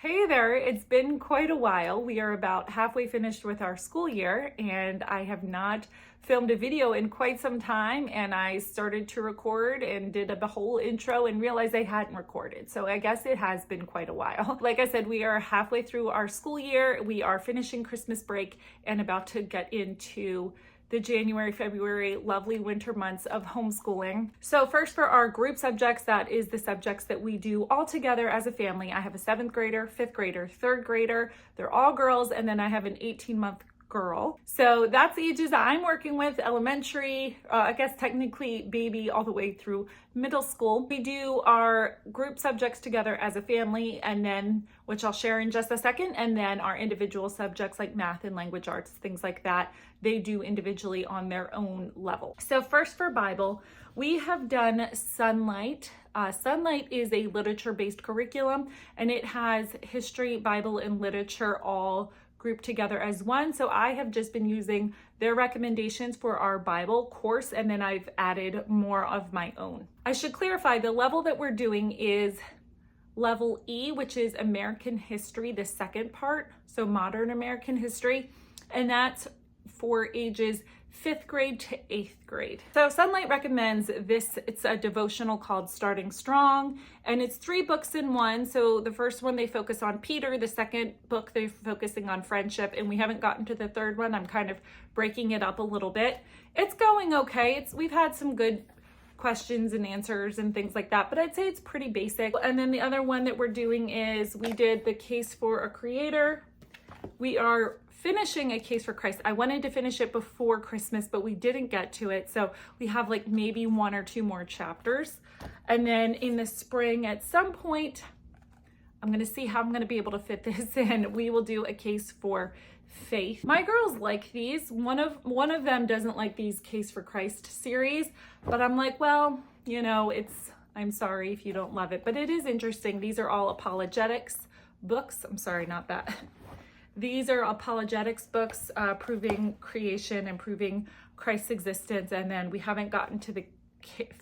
Hey there, it's been quite a while. We are about halfway finished with our school year, and I have not filmed a video in quite some time, and I started to record and did a whole intro and realized I hadn't recorded. So I guess it has been quite a while. Like I said, we are halfway through our school year. We are finishing Christmas break and about to get into the January, February, lovely winter months of homeschooling. So first for our group subjects, that is the subjects that we do all together as a family. I have a 7th grader, 5th grader, 3rd grader. They're all girls. And then I have an 18-month girl. So that's the ages I'm working with: elementary, I guess technically baby, all the way through middle school. We do our group subjects together as a family, and then, which I'll share in just a second, and then our individual subjects like math and language arts, things like that, they do individually on their own level. So first for Bible, we have done Sunlight. Sunlight is a literature-based curriculum, and it has history, Bible, and literature all grouped together as one. So I have just been using their recommendations for our Bible course, and then I've added more of my own. I should clarify, the level that we're doing is level E, which is American history, the second part, so modern American history, and that's for ages 5th grade to 8th grade. So Sunlight recommends this. It's a devotional called Starting Strong, and it's 3 books in one. So the first one, they focus on Peter. The second book, they're focusing on friendship, and we haven't gotten to the third one. I'm kind of breaking it up a little bit. It's going okay. We've had some good questions and answers and things like that, but I'd say it's pretty basic. And then the other one that we're doing is we did the Case for a Creator. We are finishing A Case for Christ. I wanted to finish it before Christmas, but we didn't get to it. So we have like maybe 1 or 2 more chapters. And then in the spring, at some point, I'm going to see how I'm going to be able to fit this in. We will do A Case for Faith. My girls like these. One of them doesn't like these Case for Christ series, but I'm like, well, you know, I'm sorry if you don't love it, but it is interesting. These are all apologetics books. I'm sorry, not that. These are apologetics books, proving creation and proving Christ's existence. And then we haven't gotten to the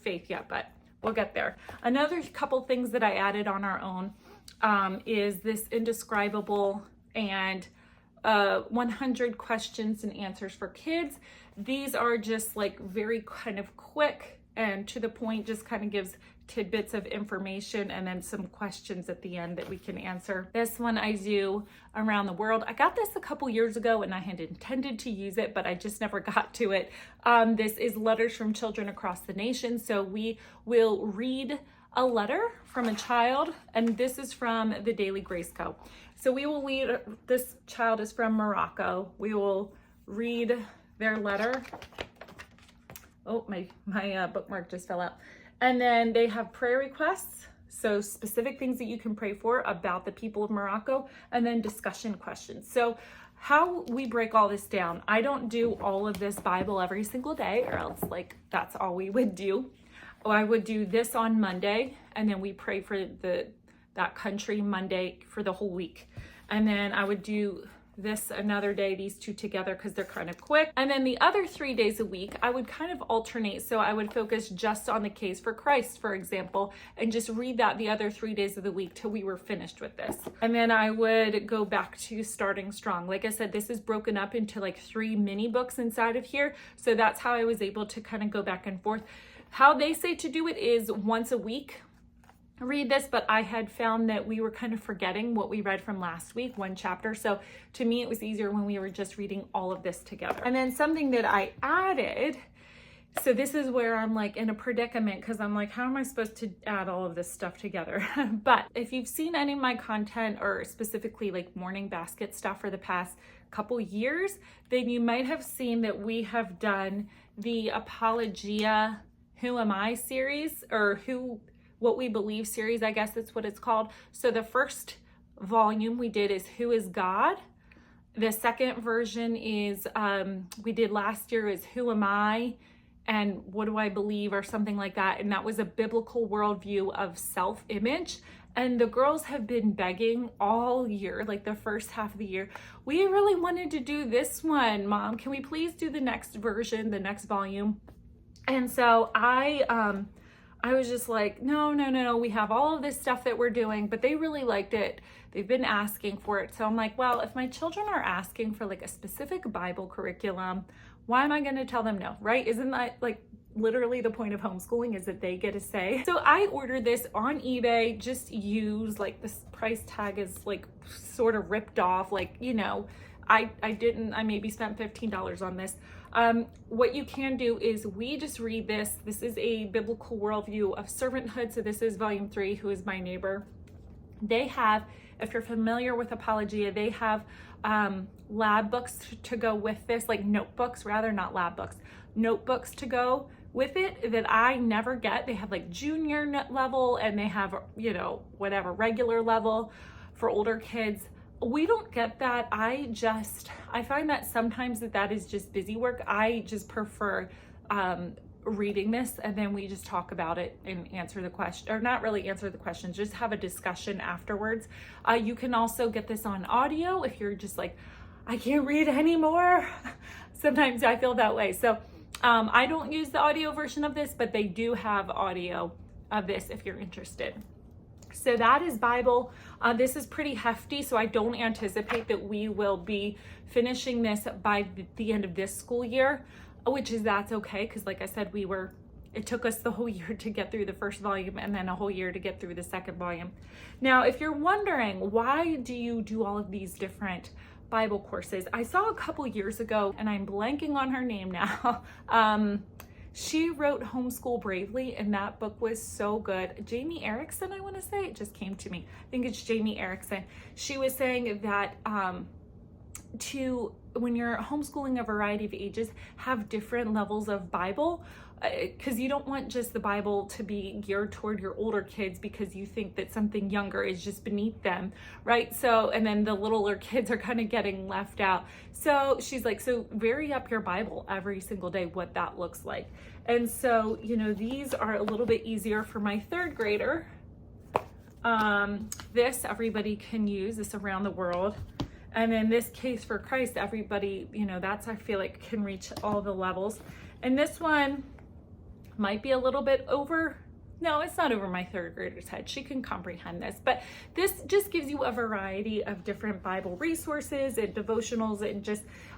faith yet, but we'll get there. Another couple things that I added on our own is this indescribable and 100 questions and answers for kids. These are just like very kind of quick and to the point, just kind of gives tidbits of information and then some questions at the end that we can answer. This one I do around the world. I got this a couple years ago and I had intended to use it, but I just never got to it. This is Letters from Children Across the Nation. So we will read a letter from a child, and this is from the Daily Grace Co. So we will read, this child is from Morocco. We will read their letter. Oh, my bookmark just fell out. And then they have prayer requests, so specific things that you can pray for about the people of Morocco, and then discussion questions. So how we break all this down, I don't do all of this Bible every single day, or else like that's all we would do. I would do this on Monday, and then we pray for that country Monday for the whole week. And then I would do this another day, these 2 together, because they're kind of quick. And then the other 3 days a week, I would kind of alternate. So I would focus just on the Case for Christ, for example, and just read that the other 3 days of the week till we were finished with this. And then I would go back to Starting Strong. Like I said, this is broken up into like 3 mini books inside of here. So that's how I was able to kind of go back and forth. How they say to do it is once a week read this, but I had found that we were kind of forgetting what we read from last week, 1 chapter. So to me, it was easier when we were just reading all of this together. And then something that I added, so this is where I'm like in a predicament, because I'm like, how am I supposed to add all of this stuff together? But if you've seen any of my content, or specifically like morning basket stuff for the past couple years, then you might have seen that we have done the Apologia Who Am I series, or What We Believe series, I guess that's what it's called. So the first volume we did is Who is God? The second version is, we did last year, is Who Am I? And What Do I Believe? Or something like that. And that was a biblical worldview of self-image. And the girls have been begging all year, like the first half of the year, we really wanted to do this one, Mom. Can we please do the next version, the next volume? And so I I was just like, no, we have all of this stuff that we're doing, but they really liked it. They've been asking for it. So I'm like, well, if my children are asking for like a specific Bible curriculum, why am I going to tell them no, right? Isn't that like literally the point of homeschooling, is that they get a say? So I ordered this on eBay, just used, like this price tag is like sort of ripped off, like, you know, I maybe spent $15 on this. What you can do is we just read this. This is a biblical worldview of servanthood. So this is volume 3, Who is My Neighbor? They have, if you're familiar with Apologia, they have lab books to go with this, like notebooks, rather, not lab books, notebooks to go with it that I never get. They have like junior level, and they have, you know, whatever, regular level for older kids. We don't get that. I find that sometimes that is just busy work. I just prefer reading this, and then we just talk about it and answer the question, or not really answer the questions, just have a discussion afterwards. You can also get this on audio if you're just like, I can't read anymore. Sometimes I feel that way. So I don't use the audio version of this, but they do have audio of this if you're interested. So that is Bible. This is pretty hefty, so I don't anticipate that we will be finishing this by the end of this school year, that's okay, because like I said, it took us the whole year to get through the first volume and then a whole year to get through the second volume. Now, if you're wondering, why do you do all of these different Bible courses? I saw a couple years ago, and I'm blanking on her name now. She wrote Homeschool Bravely, and that book was so good. Jamie Erickson, I want to say, it just came to me. I think it's Jamie Erickson. She was saying that when you're homeschooling a variety of ages, have different levels of Bible, because you don't want just the Bible to be geared toward your older kids because you think that something younger is just beneath them, right? So, and then the littler kids are kind of getting left out. So she's like, so vary up your Bible every single day, what that looks like. And so, you know, these are a little bit easier for my third grader. This everybody can use, this Around the World. And then this Case for Christ, everybody, you know, that's, I feel like, can reach all the levels. And this one might be a little bit over. No, it's not over my third grader's head. She can comprehend this. But this just gives you a variety of different Bible resources and devotionals. And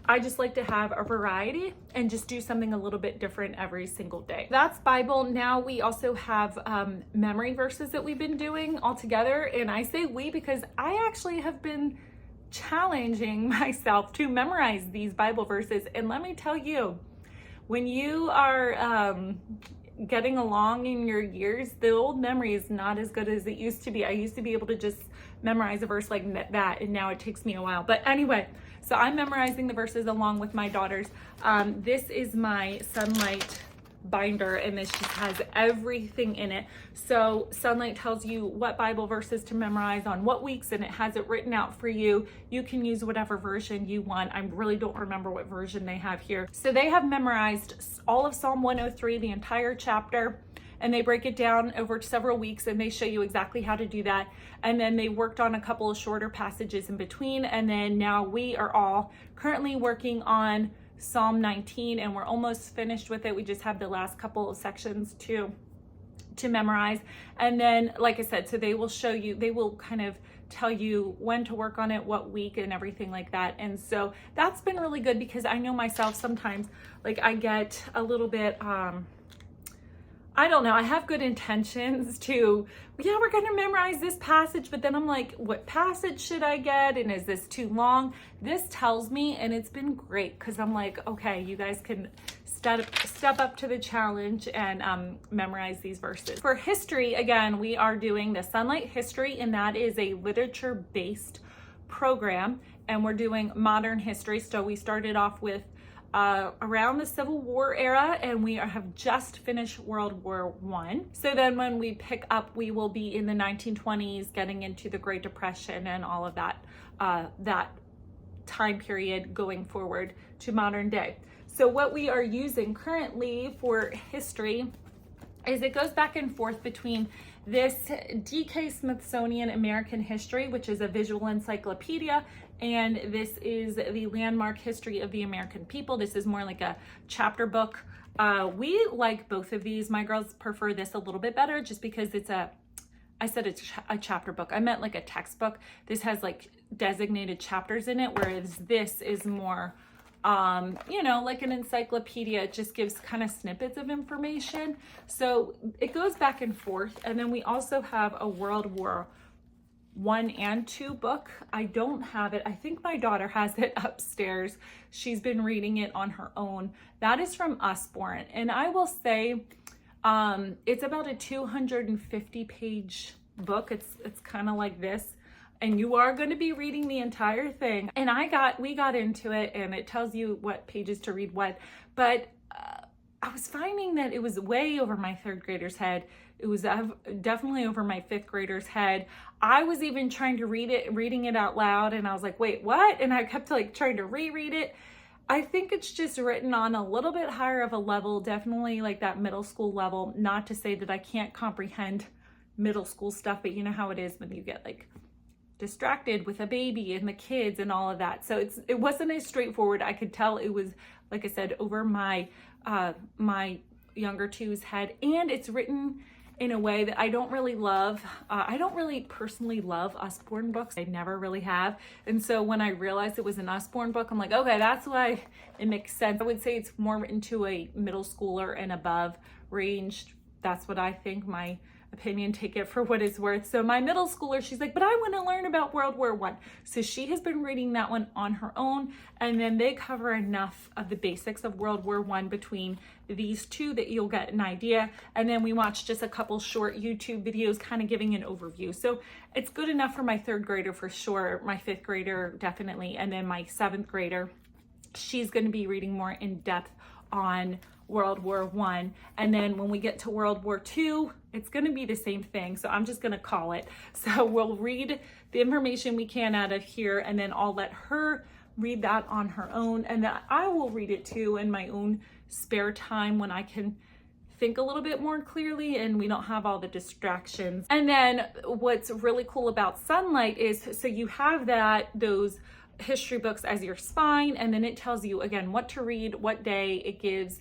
I just like to have a variety and just do something a little bit different every single day. That's Bible. Now we also have memory verses that we've been doing all together. And I say we because I actually have been challenging myself to memorize these Bible verses. And let me tell you, when you are getting along in your years, the old memory is not as good as it used to be. I used to be able to just memorize a verse like that, and now it takes me a while. But anyway, so I'm memorizing the verses along with my daughters. This is my Sunlight binder, and this just has everything in it. So Sunlight tells you what Bible verses to memorize on what weeks, and it has it written out for you. You can use whatever version you want. I really don't remember what version they have here. So they have memorized all of Psalm 103, the entire chapter, and they break it down over several weeks, and they show you exactly how to do that. And then they worked on a couple of shorter passages in between, and then now we are all currently working on Psalm 19, and we're almost finished with it. We just have the last couple of sections to memorize. And then, like I said, so they will show you, they will kind of tell you when to work on it, what week, and everything like that. And so that's been really good, because I know myself sometimes, like, I get a little bit I don't know, I have good intentions to, yeah, we're gonna memorize this passage, but then I'm like, what passage should I get? And is this too long? This tells me, and it's been great, because I'm like, okay, you guys can step up to the challenge and memorize these verses. For history, again, we are doing the Sunlight History, and that is a literature-based program, and we're doing modern history. So we started off with around the Civil War era, and we have just finished World War I. So then when we pick up, we will be in the 1920s, getting into the Great Depression and all of that, that time period going forward to modern day. So what we are using currently for history is it goes back and forth between this DK Smithsonian American History, which is a visual encyclopedia, and this is the Landmark History of the American People. This is more like a chapter book. We like both of these. My girls prefer this a little bit better just because it's I said it's a chapter book. I meant like a textbook. This has like designated chapters in it, whereas this is more you know, like an encyclopedia. It just gives kind of snippets of information. So it goes back and forth. And then we also have a World War I and II book. I don't have it. I think my daughter has it upstairs. She's been reading it on her own. That is from Usborne. And I will say, it's about a 250 page book. It's kind of like this. And you are going to be reading the entire thing. And we got into it, and it tells you what pages to read what. But I was finding that it was way over my third grader's head. It was definitely over my fifth grader's head. I was even trying to reading it out loud, and I was like, wait, what? And I kept like trying to reread it. I think it's just written on a little bit higher of a level, definitely like that middle school level. Not to say that I can't comprehend middle school stuff, but you know how it is when you get like distracted with a baby and the kids and all of that. So it wasn't as straightforward. I could tell it was, like I said, over my my younger two's head, and it's written in a way that I don't really love. I don't really personally love Usborne books. I never really have. And so when I realized it was an Usborne book, I'm like, okay, that's why it makes sense. I would say it's more into a middle schooler and above range. That's what I think. My opinion, take it for what it's worth. So my middle schooler, she's like, but I want to learn about World War I. So she has been reading that one on her own, and then they cover enough of the basics of World War I between these two that you'll get an idea. And then we watched just a couple short YouTube videos kind of giving an overview. So it's good enough for my third grader for sure, my fifth grader definitely, and then my seventh grader, she's going to be reading more in depth on World War I. And then when we get to World War II, it's going to be the same thing. So I'm just going to call it. So we'll read the information we can out of here, and then I'll let her read that on her own. And then I will read it too in my own spare time when I can think a little bit more clearly and we don't have all the distractions. And then what's really cool about Sunlight is, so you have those history books as your spine, and then it tells you again what to read, what day. It gives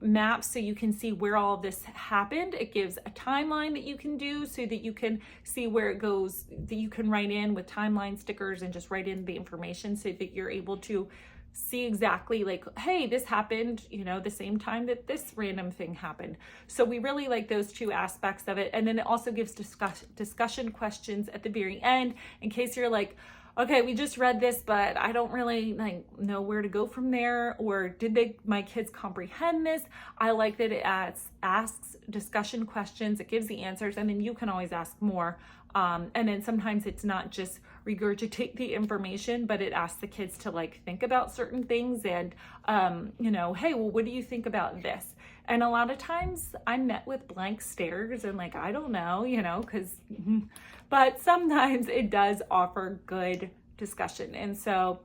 maps so you can see where all of this happened. It gives a timeline that you can do so that you can see where it goes, that you can write in with timeline stickers and just write in the information so that you're able to see exactly like, hey, this happened, you know, the same time that this random thing happened. So we really like those two aspects of it. And then it also gives discussion questions at the very end in case you're like, okay, we just read this, but I don't really know where to go from there, or did my kids comprehend this? I like that it asks discussion questions, it gives the answers, and then you can always ask more. And then sometimes it's not just regurgitate the information, but it asks the kids to like think about certain things and, you know, hey, well, what do you think about this? And a lot of times I'm met with blank stares and like, I don't know, you know, but sometimes it does offer good discussion. And so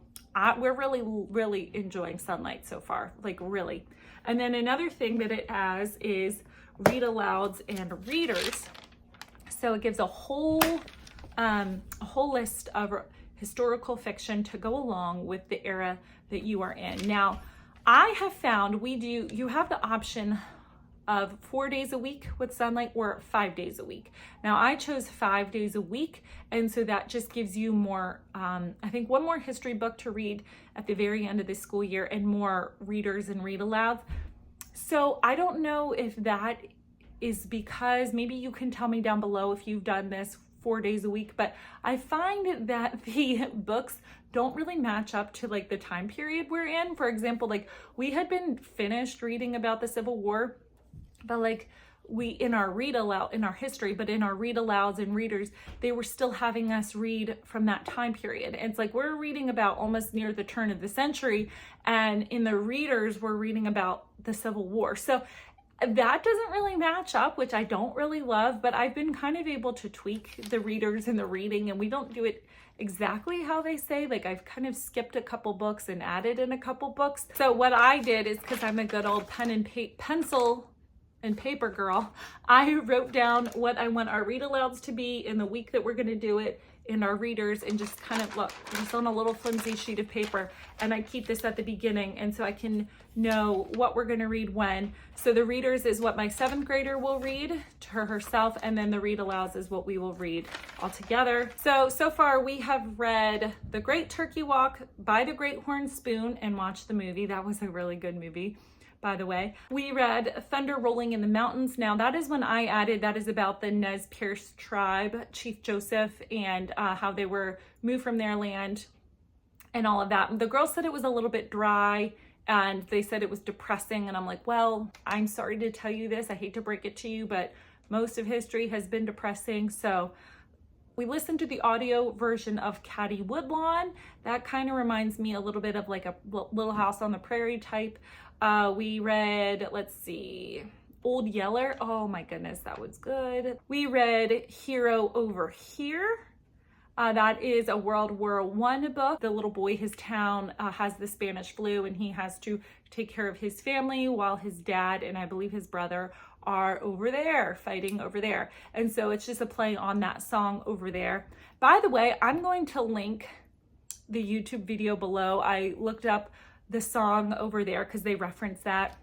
we're really, really enjoying Sunlight so far, like really. And then another thing that it has is read-alouds and readers. So it gives a whole list of historical fiction to go along with the era that you are in. Now, I have found you have the option of 4 days a week with Sunlight or 5 days a week. Now I chose 5 days a week, and so that just gives you more, I think one more history book to read at the very end of the school year and more readers and read-alouds. So I don't know if that is because, maybe you can tell me down below if you've done this 4 days a week, but I find that the books don't really match up to like the time period we're in. For example, like we had been finished reading about the Civil War, but like in our history, but in our read-alouds and readers, they were still having us read from that time period. And it's like we're reading about almost near the turn of the century, and in the readers we're reading about the Civil War. So that doesn't really match up, which I don't really love, but I've been kind of able to tweak the readers and the reading, and we don't do it exactly how they say. Like I've kind of skipped a couple books and added in a couple books. So what I did is, because I'm a good old pen and pencil and paper girl, I wrote down what I want our read alouds to be in the week that we're going to do it, in our readers, and just kind of look just on a little flimsy sheet of paper. And I keep this at the beginning, and so I can know what we're going to read when. So the readers is what my 7th grader will read to herself, and then the read alouds is what we will read all together. So far we have read The Great Turkey Walk by the Great Horn Spoon and watched the movie. That was a really good movie, by the way. We read Thunder Rolling in the Mountains. Now that is when I added, that is about the Nez Perce tribe, Chief Joseph, and how they were moved from their land and all of that. The girls said it was a little bit dry and they said it was depressing. And I'm like, well, I'm sorry to tell you this. I hate to break it to you, but most of history has been depressing. So we listened to the audio version of Caddy Woodlawn. That kind of reminds me a little bit of like a Little House on the Prairie type. We read, let's see, Old Yeller. Oh my goodness, that was good. We read Hero Over Here. That is a World War I book. The little boy, his town has the Spanish flu, and he has to take care of his family while his dad and I believe his brother are over there, fighting over there. And so it's just a play on that song, Over There. By the way, I'm going to link the YouTube video below. I looked up the song Over There because they reference that.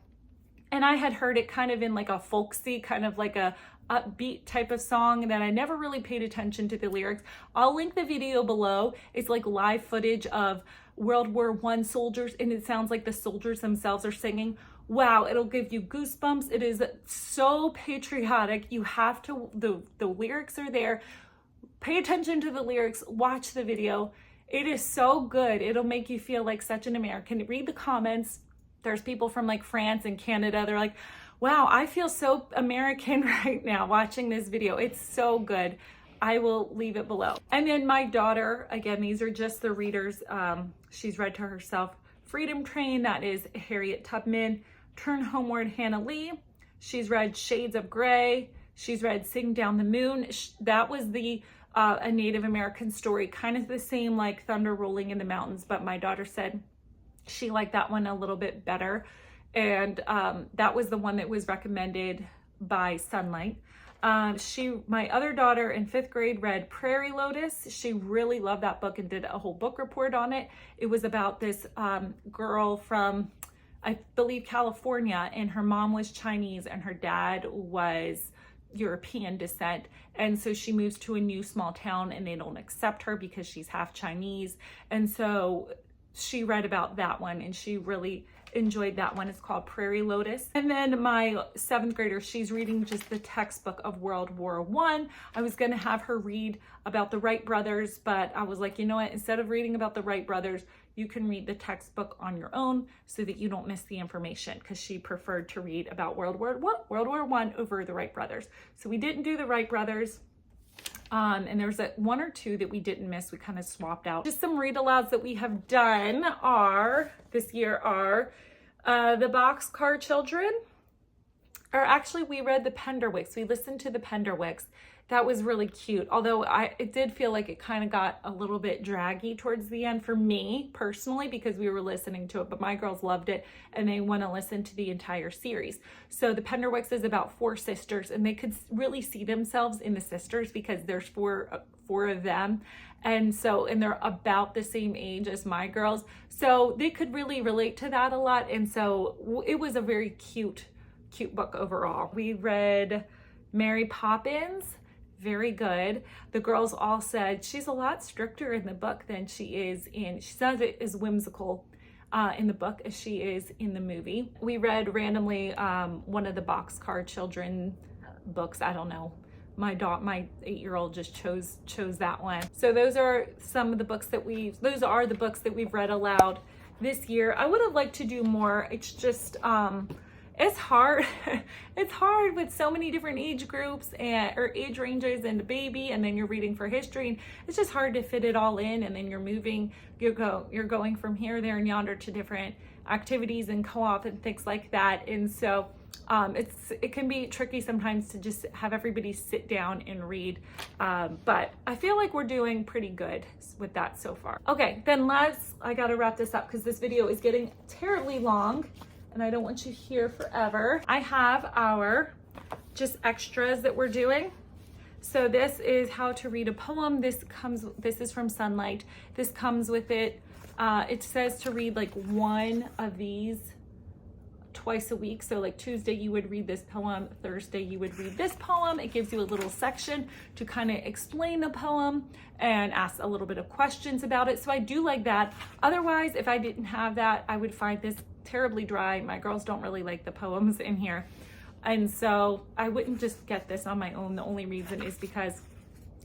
And I had heard it kind of in like a folksy, kind of like a upbeat type of song that I never really paid attention to the lyrics. I'll link the video below. It's like live footage of World War I soldiers, and it sounds like the soldiers themselves are singing. Wow, it'll give you goosebumps. It is so patriotic. You have to, the lyrics are there. Pay attention to the lyrics, watch the video. It is so good. It'll make you feel like such an American. Read the comments. There's people from like France and Canada. They're like, wow, I feel so American right now watching this video. It's so good. I will leave it below. And then my daughter, again, these are just the readers. She's read to herself Freedom Train. That is Harriet Tubman. Turn Homeward, Hannah Lee. She's read Shades of Grey. She's read Sing Down the Moon. That was the a Native American story, kind of the same like Thunder Rolling in the Mountains, but my daughter said she liked that one a little bit better. And that was the one that was recommended by Sunlight. My other daughter in 5th grade read Prairie Lotus. She really loved that book and did a whole book report on it. It was about this girl from, I believe, California, and her mom was Chinese and her dad was European descent. And so she moves to a new small town and they don't accept her because she's half Chinese. And so she read about that one and she really enjoyed that one. It's called Prairie Lotus. And then my 7th grader, she's reading just the textbook of World War I. I was going to have her read about the Wright brothers, but I was like, you know what, instead of reading about the Wright brothers, you can read the textbook on your own so that you don't miss the information, because she preferred to read about World War I over the Wright brothers. So we didn't do the Wright brothers. And there's one or two that we didn't miss. We kind of swapped out. Just some read alouds that we have done this year are the Boxcar Children. Or actually, we read the Penderwicks. We listened to the Penderwicks. That was really cute. Although it did feel like it kind of got a little bit draggy towards the end for me personally, because we were listening to it, but my girls loved it and they want to listen to the entire series. So the Penderwicks is about 4 sisters, and they could really see themselves in the sisters because there's four of them. And they're about the same age as my girls. So they could really relate to that a lot. And so it was a very cute book overall. We read Mary Poppins. Very good. The girls all said she's a lot stricter in the book than she is she's not as whimsical in the book as she is in the movie. We read randomly one of the Boxcar Children books. I don't know. My 8-year-old just chose that one. So those are the books that we've read aloud this year. I would have liked to do more. It's just it's hard. It's hard with so many different age groups or age ranges and the baby, and then you're reading for history. And it's just hard to fit it all in. And then you're going from here, there, and yonder to different activities and co-op and things like that. And so it can be tricky sometimes to just have everybody sit down and read. But I feel like we're doing pretty good with that so far. Okay, then I gotta wrap this up because this video is getting terribly long. and I don't want you here forever. I have our just extras that we're doing. So this is how to read a poem. This is from Sunlight. This comes with it. It says to read like one of these twice a week. So like Tuesday you would read this poem, Thursday you would read this poem. It gives you a little section to kind of explain the poem and ask a little bit of questions about it. So I do like that. Otherwise, if I didn't have that, I would find this terribly dry. My girls don't really like the poems in here. And so I wouldn't just get this on my own. The only reason is because,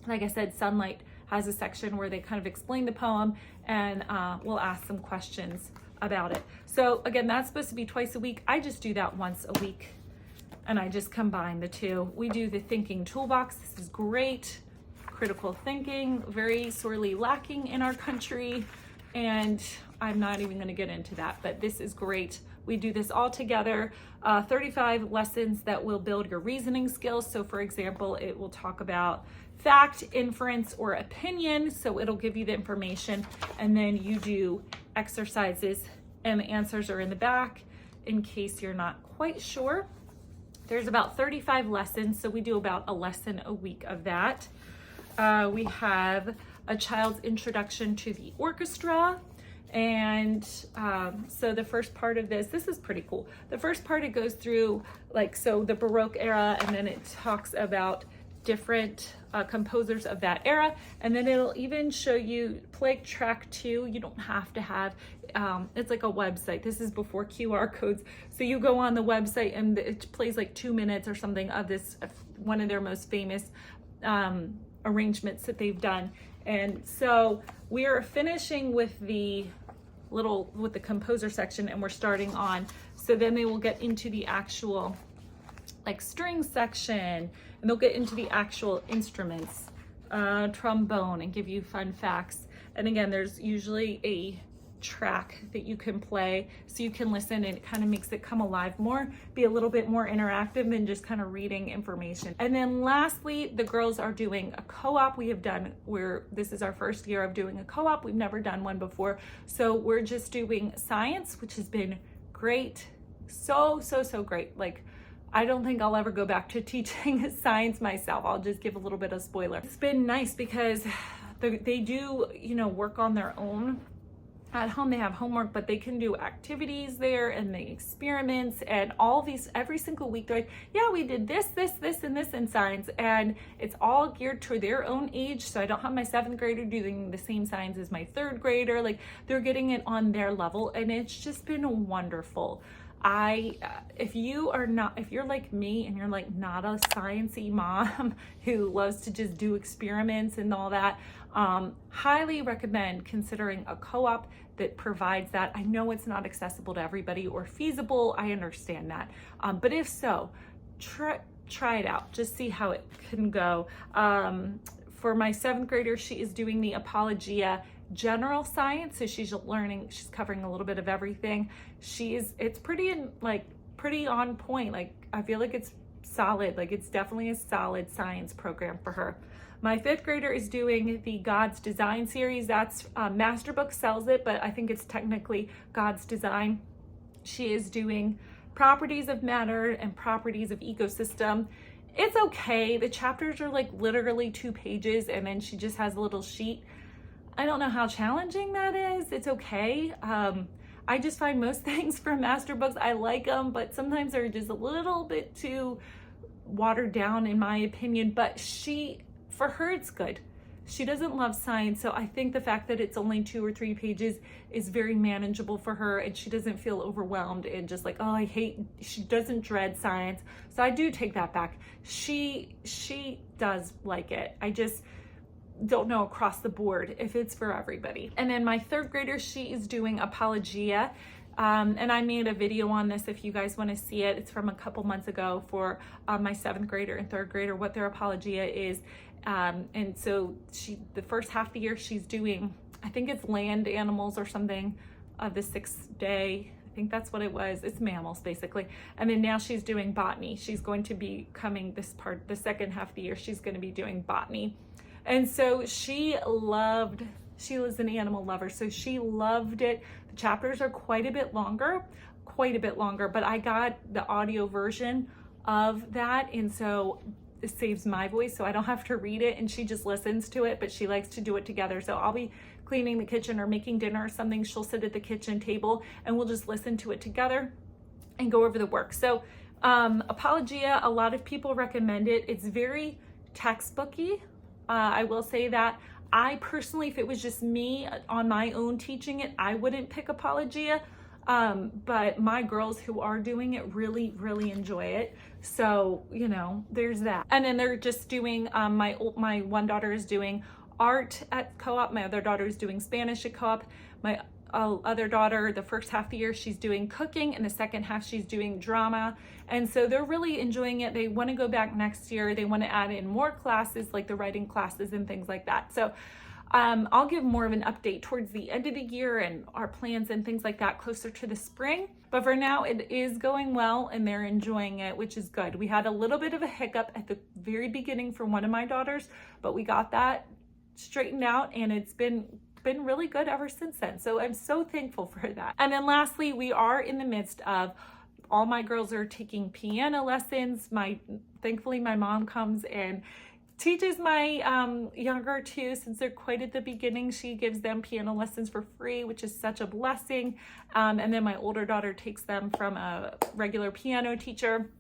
like I said, Sunlight has a section where they kind of explain the poem and we'll ask some questions about it. So again, that's supposed to be twice a week. I just do that once a week and I just combine the two. We do the thinking toolbox. This is great. Critical thinking, very sorely lacking in our country. And I'm not even gonna get into that, but this is great. We do this all together, 35 lessons that will build your reasoning skills. So for example, it will talk about fact, inference, or opinion. So it'll give you the information and then you do exercises and the answers are in the back in case you're not quite sure. There's about 35 lessons. So we do about a lesson a week of that. We have a child's introduction to the orchestra. And so the first part of this is pretty cool. The first part, it goes through the Baroque era, and then it talks about different composers of that era. And then it'll even show you play track 2. You don't have to have, it's like a website. This is before QR codes. So you go on the website and it plays like 2 minutes or something of this, one of their most famous arrangements that they've done. And so we are finishing with the composer section and we're starting on. So then they will get into the actual string section and they'll get into the actual instruments, trombone, and give you fun facts. And again, there's usually a track that you can play so you can listen and it kind of makes it come alive more, be a little bit more interactive than just kind of reading information. And then lastly, the girls are doing a co-op. This is our first year of doing a co-op. We've never done one before. So we're just doing science, which has been great. So great. I don't think I'll ever go back to teaching science myself. I'll just give a little bit of spoiler. It's been nice because they do, work on their own. At home they have homework, but they can do activities there and the experiments and all these every single week. They're like, yeah, we did this, and this in science, and it's all geared to their own age. So I don't have my 7th grader doing the same science as my 3rd grader. They're getting it on their level, and it's just been wonderful. If you're like me and you're not a sciencey mom who loves to just do experiments and all that, highly recommend considering a co-op that provides that. I know it's not accessible to everybody or feasible. I understand that. But if so, try it out. Just see how it can go. For my 7th grader, she is doing the Apologia general science. So she's covering a little bit of everything. It's pretty on point. I feel like it's solid. It's definitely a solid science program for her. My 5th grader is doing the God's Design series. That's Masterbook sells it, but I think it's technically God's Design. She is doing properties of matter and properties of ecosystem. It's okay. The chapters are literally 2 pages, and then she just has a little sheet. I don't know how challenging that is. It's okay. I just find most things from Masterbooks, I like them, but sometimes they're just a little bit too watered down in my opinion. But for her, it's good. She doesn't love science, so I think the fact that it's only 2 or 3 pages is very manageable for her, and she doesn't feel overwhelmed and just she doesn't dread science. So I do take that back. She does like it. I just don't know across the board if it's for everybody. And then my 3rd grader, she is doing Apologia. And I made a video on this if you guys want to see it. It's from a couple months ago for my 7th grader and 3rd grader, what their Apologia is. And so the first half of the year, she's doing, I think it's land animals or something, the 6th day. I think that's what it was. It's mammals basically. And then now she's doing botany. She's going to be coming the second half of the year, she's going to be doing botany. And so she was an animal lover, so she loved it. The chapters are quite a bit longer, quite a bit longer, but I got the audio version of that, and so it saves my voice so I don't have to read it, and she just listens to it, but she likes to do it together. So I'll be cleaning the kitchen or making dinner or something. She'll sit at the kitchen table and we'll just listen to it together and go over the work. So Apologia, a lot of people recommend it. It's very textbooky. I will say that. I personally, if it was just me on my own teaching it, I wouldn't pick Apologia. But my girls who are doing it really, really enjoy it. So, you know, there's that. And then they're just doing, my one daughter is doing art at co-op. My other daughter is doing Spanish at co-op. My other daughter, the first half of the year, she's doing cooking, and the second half she's doing drama. And so they're really enjoying it. They want to go back next year. They want to add in more classes, like the writing classes and things like that. So I'll give more of an update towards the end of the year and our plans and things like that closer to the spring. But for now, it is going well and they're enjoying it, which is good. We had a little bit of a hiccup at the very beginning for one of my daughters, but we got that straightened out, and it's been really good ever since then. So I'm so thankful for that. And then lastly, we are in the midst of, all my girls are taking piano lessons. Thankfully my mom comes and teaches my younger two, since they're quite at the beginning. She gives them piano lessons for free, which is such a blessing. And then my older daughter takes them from a regular piano teacher.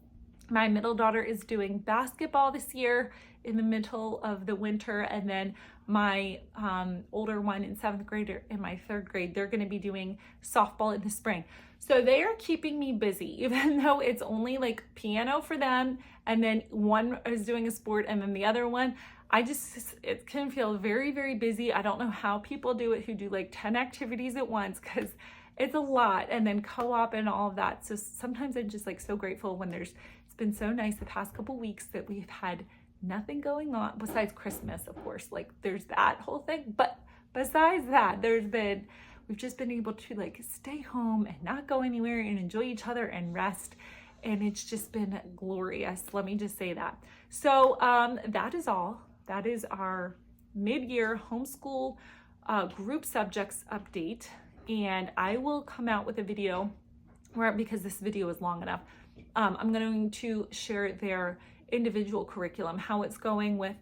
My middle daughter is doing basketball this year in the middle of the winter, and then my older one in 7th grade and my 3rd grade, they're going to be doing softball in the spring. So they are keeping me busy, even though it's only like piano for them, and then one is doing a sport and then the other one. It can feel very, very busy. I don't know how people do it who do like 10 activities at once, because it's a lot, and then co-op and all of that. So sometimes I'm just like so grateful when it's been so nice the past couple weeks that we've had nothing going on besides Christmas, of course, like there's that whole thing. But besides that, we've just been able to like stay home and not go anywhere and enjoy each other and rest. And it's just been glorious. Let me just say that. So that is all. That is our mid-year homeschool group subjects update. And I will come out with a video because this video is long enough, I'm going to share their individual curriculum, how it's going with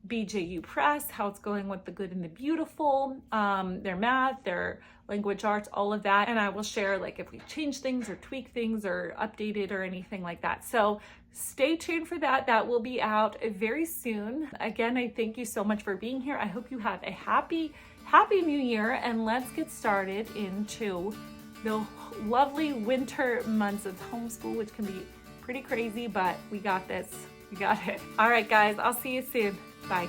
BJU Press, how it's going with the Good and the Beautiful, their math, their language arts, all of that. And I will share like if we change things or tweak things or update it or anything like that. So stay tuned for that. That will be out very soon. Again, I thank you so much for being here. I hope you have a happy new year, and let's get started into the lovely winter months of homeschool, which can be pretty crazy, but we got this. We got it. All right, guys, I'll see you soon. Bye.